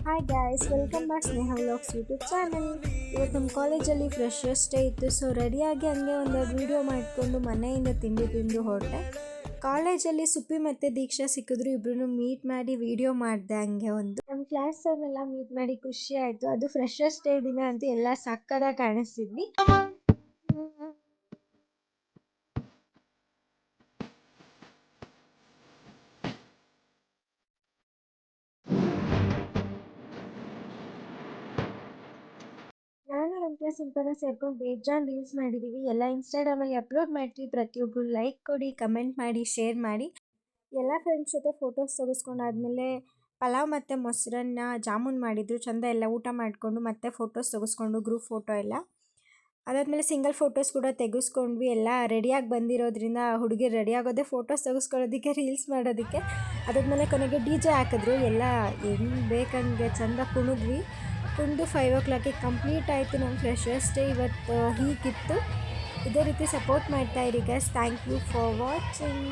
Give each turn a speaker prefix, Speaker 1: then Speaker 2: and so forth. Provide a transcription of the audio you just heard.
Speaker 1: Hi guys, welcome back ಸ್ನೇಹ vlogs YouTube channel. ಇವತ್ತು ನಮ್ಮ ಕಾಲೇಜಲ್ಲಿ ಫ್ರೆಶರ್ಸ್ ಡೇ ಇತ್ತು. ಸೊ ರೆಡಿಯಾಗಿ ಹಂಗೆ ಒಂದು ವೀಡಿಯೋ ಮಾಡಿಕೊಂಡು ಮನೆಯಿಂದ ತಿಂಡಿ ತಿಂದು ಹೊರಟೆ. ಕಾಲೇಜಲ್ಲಿ ಸುಪ್ಪಿ ಮತ್ತು ದೀಕ್ಷಾ ಸಿಕ್ಕಿದ್ರು, ಇಬ್ಬರೂ ಮೀಟ್ ಮಾಡಿ ವೀಡಿಯೋ ಮಾಡಿದೆ. ಹಂಗೆ ಒಂದು ನಮ್ಮ ಕ್ಲಾಸನ್ನೆಲ್ಲ ಮೀಟ್ ಮಾಡಿ ಖುಷಿ ಆಯಿತು. ಅದು ಫ್ರೆಶರ್ಸ್ ಡೇ ದಿನ ಅಂತ ಎಲ್ಲ ಸಕ್ಕದಾಗಿ ಕಾಣಿಸ್ತಿದ್ವಿ. ನಾನು ನಮ್ಮ ಕ್ಲಾಸ್ ಇಂಪನ ಸೇರ್ಕೊಂಡು ಬೇಜಾನ್ ರೀಲ್ಸ್ ಮಾಡಿದ್ದೀವಿ. ಎಲ್ಲ ಇನ್ಸ್ಟಾಗ್ರಾಮಲ್ಲಿ ಅಪ್ಲೋಡ್ ಮಾಡ್ತೀವಿ. ಪ್ರತಿಯೊಬ್ಬರು ಲೈಕ್ ಕೊಡಿ, ಕಮೆಂಟ್ ಮಾಡಿ, ಶೇರ್ ಮಾಡಿ. ಎಲ್ಲ ಫ್ರೆಂಡ್ಸ್ ಜೊತೆ ಫೋಟೋಸ್ ತೆಗೆಸ್ಕೊಂಡಾದ್ಮೇಲೆ ಪಲಾವ್ ಮತ್ತು ಮೊಸರನ್ನ ಜಾಮೂನ್ ಮಾಡಿದ್ರು. ಚೆಂದ ಎಲ್ಲ ಊಟ ಮಾಡಿಕೊಂಡು ಮತ್ತೆ ಫೋಟೋಸ್ ತೆಗೆಸ್ಕೊಂಡು ಗ್ರೂಪ್ ಫೋಟೋ ಎಲ್ಲ ಅದಾದಮೇಲೆ ಸಿಂಗಲ್ ಫೋಟೋಸ್ ಕೂಡ ತೆಗೆಸ್ಕೊಂಡ್ವಿ. ಎಲ್ಲ ರೆಡಿಯಾಗಿ ಬಂದಿರೋದ್ರಿಂದ ಹುಡುಗಿರು ರೆಡಿ ಆಗೋದೇ ಫೋಟೋಸ್ ತೆಗೆಸ್ಕೊಳ್ಳೋದಕ್ಕೆ, ರೀಲ್ಸ್ ಮಾಡೋದಕ್ಕೆ. ಅದಾದಮೇಲೆ ಕೊನೆಗೆ DJ ಹಾಕಿದ್ರು. ಎಲ್ಲ ಹೆಂಗೆ ಬೇಕಂಗೆ ಚೆಂದ ಕುಣಿದ್ವಿ. ಕುಣಿದು 5 o'clock ಕಂಪ್ಲೀಟ್ ಆಯಿತು ನಮ್ಮ ಫ್ರೆಶರ್ಸ್ ಡೇ. ಇವತ್ತು ಹೀಗಿತ್ತು. ಇದೇ ರೀತಿ ಸಪೋರ್ಟ್ ಮಾಡ್ತಾಯಿರಿ guys. Thank you for watching.